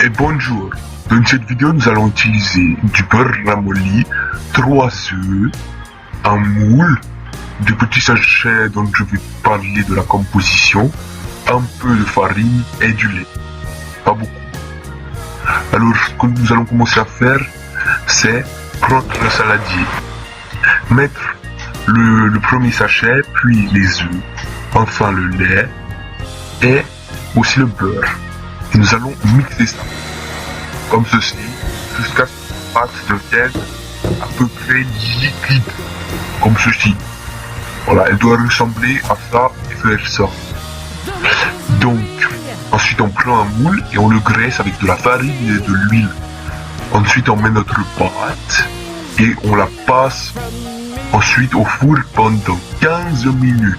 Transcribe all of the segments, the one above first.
Et bonjour, dans cette vidéo nous allons utiliser du beurre ramolli, 3 œufs, un moule, des petits sachets dont je vais parler de la composition, un peu de farine et du lait, pas beaucoup. Alors ce que nous allons commencer à faire, c'est prendre le saladier, mettre le premier sachet, puis les œufs, enfin le lait et aussi le beurre. Et nous allons mixer ça, comme ceci, jusqu'à ce que la pâte devienne à peu près liquide, comme ceci. Voilà, elle doit ressembler à ça et faire ça. Donc, ensuite on prend un moule et on le graisse avec de la farine et de l'huile. Ensuite on met notre pâte et on la passe ensuite au four pendant 15 minutes.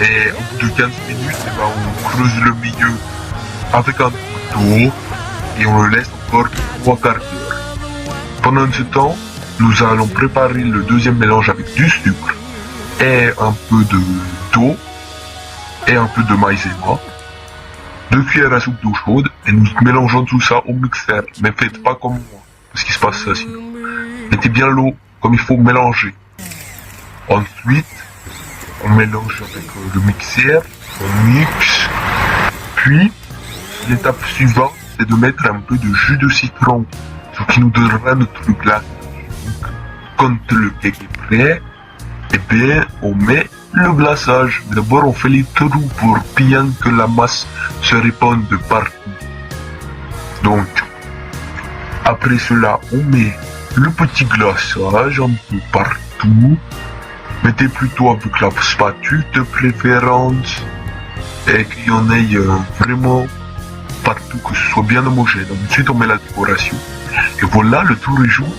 Et au bout de 15 minutes, on creuse le milieu avec un couteau et on le laisse encore 3 quarts d'heure. Pendant ce temps, nous allons préparer le deuxième mélange avec du sucre et un peu d'eau et un peu de maïzena, 2 cuillères à soupe d'eau chaude, et nous mélangeons tout ça au mixeur. Mais faites pas comme moi, parce qu'il se passe ça sinon. Mettez bien l'eau comme il faut mélanger. Ensuite, on mélange avec le mixeur, on mixe, puis l'étape suivante, c'est de mettre un peu de jus de citron, ce qui nous donnera notre glace. Quand le cake est prêt, eh bien, on met le glaçage. Mais d'abord, on fait les trous pour bien que la masse se répande de partout. Donc, après cela, on met le petit glaçage un peu partout. Mettez plutôt avec la spatule de préférence et qu'il y en ait vraiment partout, que ce soit bien homogène. Ensuite, on met la décoration. Et voilà, le tour est joué.